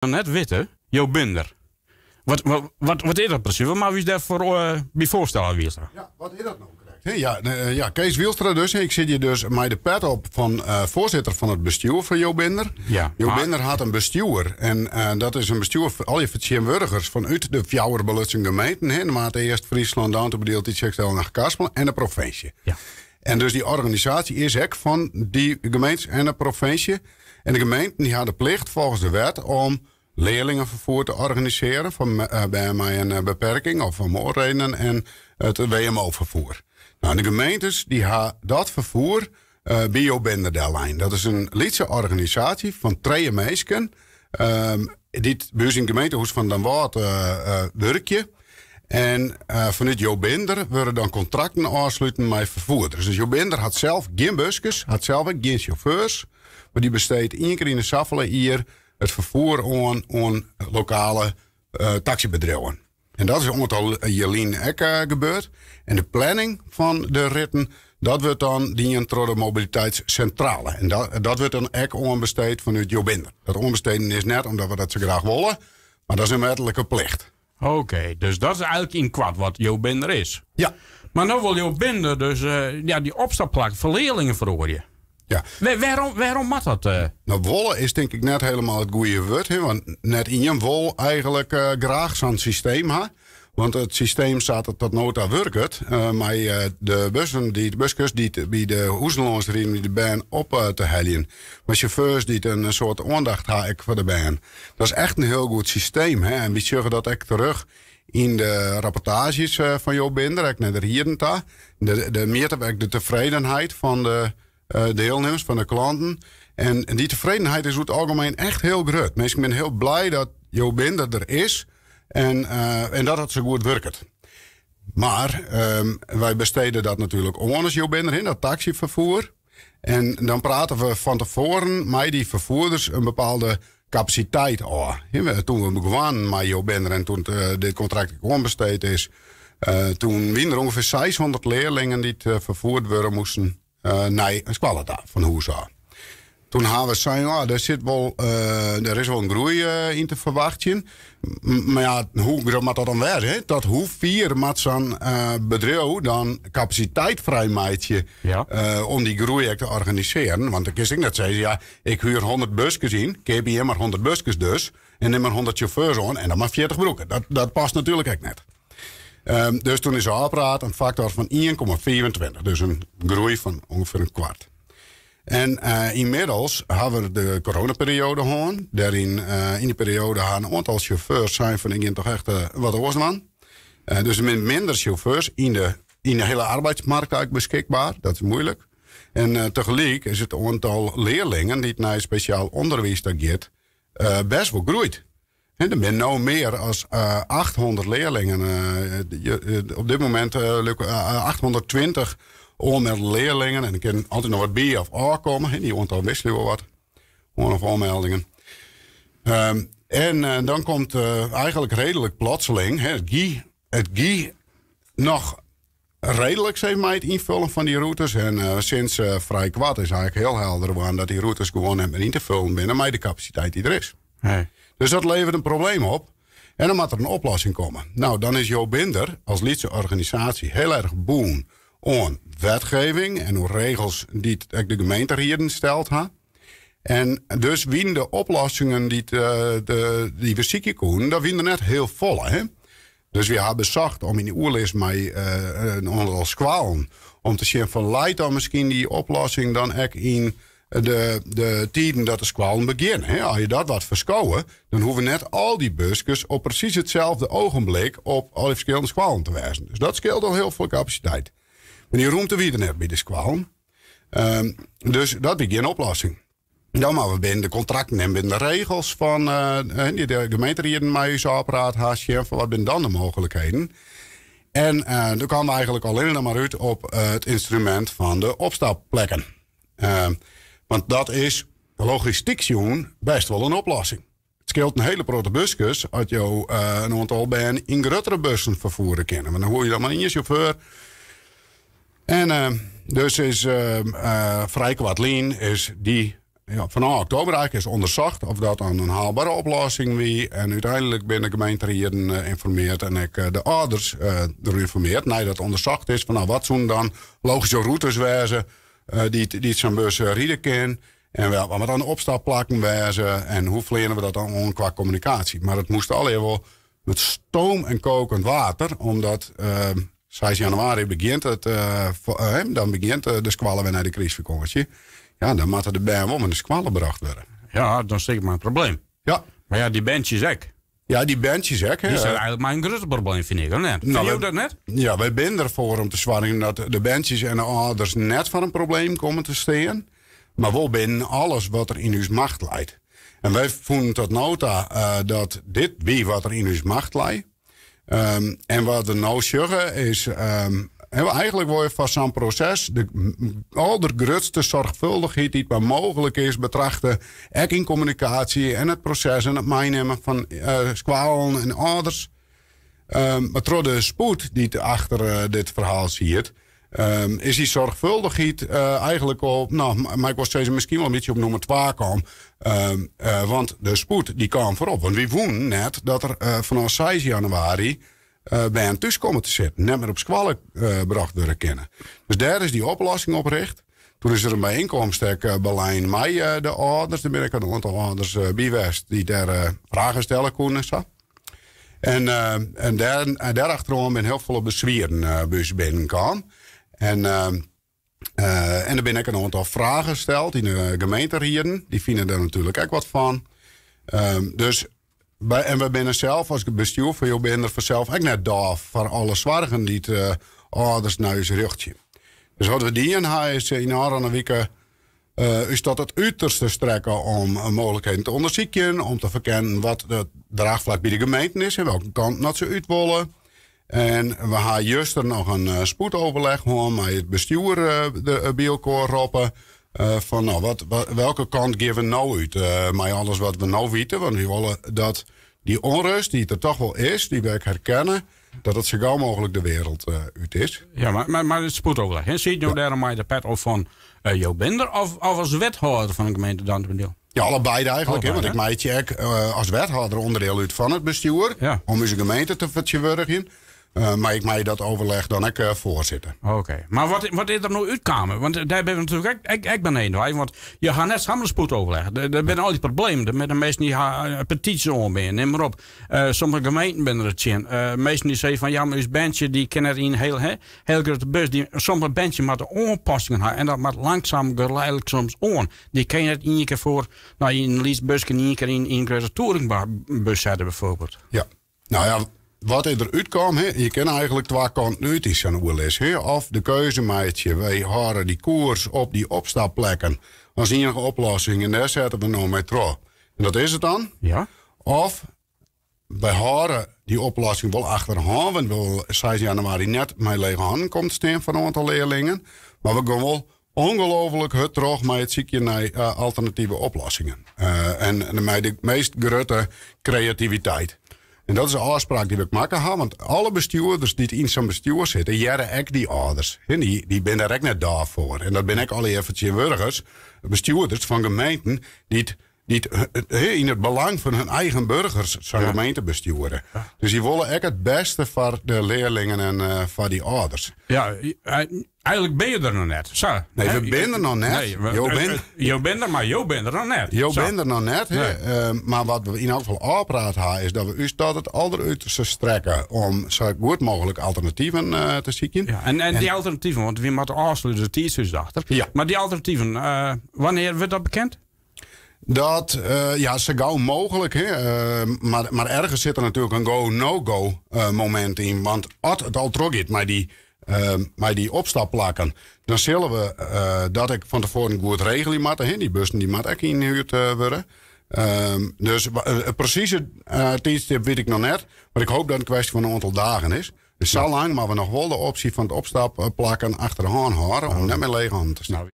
net weten, Jo Binder. Wat is dat precies? Wat mag je daarvoor bij voorstellen, Wielstra? Ja, wat is dat nou? Ja, Kees Wielstra dus. Ik zit hier dus met de pet op van voorzitter van het bestuur van Jo Binder. Ja, Jo Binder had een bestuur. En dat is een bestuur voor al je vertegenwoordigers vanuit de vier belutsing gemeenten. Maar eerst Friesland, dan te bedeeld iets extra naar Kaspelen en de provincie. Ja. En dus die organisatie is ook van die gemeentes en de provincie. En de gemeenten die hadden de plicht volgens de wet om leerlingenvervoer te organiseren bij mij een beperking of van moordredenen en het WMO-vervoer. Nou, de gemeentes die hebben dat vervoer bij Jo Binder Deadline. Dat is een lidse organisatie van 3 mensen die bij ons in het gemeentehuis van Den Waard werken. En vanuit Jo Binder worden dan contracten afsluiten met vervoerders. Dus Jo Binder had zelf geen busjes, had zelf ook geen chauffeurs. Maar die besteedt 1 keer in de Saffelen hier het vervoer aan lokale taxibedrijven. En dat is ongeveer Jelien ook gebeurd. En de planning van de ritten, dat wordt dan dienen door de mobiliteitscentrale. En dat wordt dan ook onbesteed vanuit Jo Binder. Dat onbesteden is net omdat we dat zo graag willen, maar dat is een wettelijke plicht. Oké, dus dat is eigenlijk in kwart wat Jo Binder is. Ja. Maar nou wil Jo Binder dus die opstapplak voor leerlingen verhoren. Ja. Waarom mag dat? Nou, wollen is denk ik net helemaal het goede woord. Hè? Want net in je wol eigenlijk graag zo'n systeem ha. Want het systeem staat er tot nota werkt. Maar de busjes die bij de hoezenloons die de baan op te hellen. Maar chauffeurs die een soort aandacht hebben voor de baan. Dat is echt een heel goed systeem. Hè? En we zeggen dat ook terug in de rapportages van Jo Binder. Ik net er hier en daar. De meert de tevredenheid van de deelnemers, van de klanten. En die tevredenheid is over het algemeen echt heel groot. Mensen zijn heel blij dat Jo Binder er is. En dat het zo goed werkt. Maar wij besteden dat natuurlijk aan als Jo Binder in, dat taxivervoer. En dan praten we van tevoren met die vervoerders een bepaalde capaciteit aan. Toen we begonnen met Jo Binder en toen dit contract onbesteed is. Toen waren er ongeveer 600 leerlingen die vervoerd worden moesten naar Squalata van Hoesa. Toen hebben we gezegd, er is wel een groei in te verwachten. Maar ja, hoe groot moet dat dan werden? Tot hoe 4 moet zo'n bedrijf dan capaciteit vrijmaken om die groei te organiseren? Want dan kan ik net zeggen, ja, ik huur 100 busjes in, ik heb hier maar 100 busjes dus, en neem maar 100 chauffeurs aan en dan maar 40 broeken. Dat past natuurlijk ook net. Dus toen is er afgepraat een factor van 1,24. Dus een groei van ongeveer een kwart. En inmiddels hebben we de coronaperiode gehad. Daarin in die periode gaan een aantal chauffeurs zijn van ik toch echt wat oorzaak. Dus met minder chauffeurs in de hele arbeidsmarkt eigenlijk beschikbaar. Dat is moeilijk. En tegelijk is het aantal leerlingen die naar speciaal onderwijs gaat best wel groeit. En er zijn nu meer dan 800 leerlingen. Op dit moment lukken 820 met leerlingen. En er kan altijd nog wat bij of aankomen. Die aantal wisselen wel wat. Of aanmeldingen. En dan komt eigenlijk redelijk plotseling. Het GI nog redelijk, zeg maar, het invullen van die routes. En sinds vrij kwart is eigenlijk heel helder geworden dat die routes gewoon hebben in te vullen binnen. Maar de capaciteit die er is. Hey. Dus dat levert een probleem op. En dan moet er een oplossing komen. Nou, dan is Jo Binder als lidse organisatie heel erg boen aan wetgeving en hoe regels die de gemeente hierin stelt. En dus winnen de oplossingen die we zieken kunnen, dat winnen net heel vol. Hè? Dus we hebben bezocht om in die oerlis met een aantal squalen om te zien van leidt dan misschien die oplossing dan ook in de tijden dat de squalen beginnen. Hè? Als je dat wat verschouwen, dan hoeven net al die busjes op precies hetzelfde ogenblik op al die verschillende squalen te wijzen. Dus dat scheelt al heel veel capaciteit. Maar die ruimte wie er net bij de squalen. Dus dat is geen oplossing. Dan maar we binnen de contracten en binnen de regels van de gemeente die in mij zou praten, haastje, wat zijn dan de mogelijkheden? En dan kwamen we eigenlijk alleen nog maar uit op het instrument van de opstapplekken. Want dat is logistiek zien best wel een oplossing. Het scheelt een hele grote busjes als je een aantal bij in grotere bussen vervoeren kunnen. Maar dan hoor je dan maar in je chauffeur. En dus is vrij kwart lien is die van oktober eigenlijk is onderzocht of dat dan een haalbare oplossing was. En uiteindelijk ben de gemeente hier geïnformeerd en ik de ouders erover informeerd. Nee, dat onderzocht is van wat zo'n dan logische routes wezen die zo'n bus rijden kan. En wat dan opstapplakken wezen en hoe vleren we dat dan om qua communicatie. Maar het moest alleen wel met stoom en kokend water, omdat 6 januari begint het, dan begint de squallen weer naar de crisisvakantie. Ja, dan moeten de bijen om in de squallen gebracht worden. Ja, dan is het maar een probleem. Ja. Maar ja, die bandjes ook. Ja, die bandjes ook. Die zijn eigenlijk maar een groot probleem, vind ik. Net. Vind je dat net? Ja, wij zijn ervoor om te zorgen dat de bandjes en de ouders net van een probleem komen te staan. Maar wel binnen alles wat er in uw macht lijdt. En wij vonden tot nota dat dit wie wat er in uw macht lijdt. En wat we nou zeggen is, eigenlijk wil je van zo'n proces de allergrootste zorgvuldigheid die het maar mogelijk is betrachten. Ook in communicatie en het proces en het meenemen van squalen en ouders. Maar door de spoed die achter dit verhaal ziet, is die zorgvuldigheid eigenlijk op, maar ik was steeds misschien wel een beetje op nummer 2 kwam. Want de spoed die kwam voorop. Want we vonden net dat er vanaf 6 januari bij een thuis komen te zitten. Net meer op squallen gebracht worden kennen. Dus daar is die oplossing op gericht. Toen is er een bijeenkomst Berlijn met de ouders. Daar ben ik een aantal ouders bij West die daar vragen stellen konden. En daar achterom ben heel veel op de zwieren binnenkwam. En dan ben ik een aantal vragen gesteld in de gemeente hier. Die vinden er natuurlijk ook wat van. En we binnen zelf, als ik het bestuur van jou ben, er vanzelf ook net daar voor alle zorgen die het ouders naar je rugtje. Dus wat we die is in een week is dat het uiterste strekken om mogelijkheden te onderzoeken, om te verkennen wat het draagvlak bij de gemeente is en welke kant dat ze uit willen. En we gaan juist er nog een spoedoverleg gewoon met het bestuur bij elkaar roepen. Van welke kant geven we nou uit met alles wat we nou weten. Want we willen dat die onrust die er toch wel is, die we herkennen, dat het zo gauw mogelijk de wereld uit is. Ja, maar het spoedoverleg. Ziet je daar maar de pet of van Jo Binder of als wethouder van de gemeente Dantebrendeel? Ja, allebei eigenlijk. Want ik maak je als wethouder onderdeel uit van het bestuur. Ja. Om onze gemeente te vertegenwoordigen. Maar ik mij dat overleg dan ook voorzitten. Oké. Maar wat is er nou uitkomen? Want daar ben we natuurlijk echt beneden. Want je gaat net samen spoed overleggen. Er zijn al die problemen. Met de meesten die petities ombinden. Neem maar op. Sommige gemeenten ben er het in. Meesten die zeggen van ja, maar uw bandje die kennen in heel grote bus. Sommige bandjes moeten aanpassingen hebben. En dat moet langzaam geleidelijk soms aan. Die kan je het in je keer voor. Nou, in een leasebus kan je in een grote touringbus zetten bijvoorbeeld. Ja. Nou ja. Wat er uitkwam, je kan eigenlijk 2 kanten uit is aan wel eens. Of de keuze maatje, wij houden die koers op die opstapplekken als enige oplossing en daar zetten we nou mee terug. En dat is het dan. Ja. Of wij houden die oplossing wel achterhand, want we 6 januari net met lege handen komt staan van een aantal leerlingen. Maar we gaan wel ongelooflijk het terug met het ziekje naar alternatieve oplossingen. En met de meest grote creativiteit. En dat is een afspraak die we maken hebben. Want alle bestuurders die in zo'n bestuur zitten, jaren ook die ouders. En die ben daar ook net daarvoor. En dat ben ik alle eventjes burgers, bestuurders van gemeenten, die in het belang van hun eigen burgers zijn gemeente besturen. Ja. Dus die willen ook het beste voor de leerlingen en voor die ouders. Ja, eigenlijk ben je er nog net. Zo, nee, we zijn er nog net. Nee, je bent er, maar je bent er nog net. Je bent er nog net. Nee. Maar wat we in elk geval afpraten hebben, is dat we u dat het altijd strekken om zo goed mogelijk alternatieven te zoeken. Ja, en die alternatieven, want we moeten afsluiten de t-shirts achter. Ja. Maar die alternatieven, wanneer wordt dat bekend? Dat, zo gauw mogelijk. Maar ergens zit er natuurlijk een go-no-go moment in. Want als het al terug is met die opstapplakken, dan zullen we dat ik van tevoren goed regelen moeten. Die bussen die moet ook ingehuurd worden. Dus het precieze tijdstip weet ik nog net. Maar ik hoop dat het een kwestie van een aantal dagen is. Dus zo lang, maar we nog wel de optie van het opstapplakken achteraan houden om net met lege handen te staan.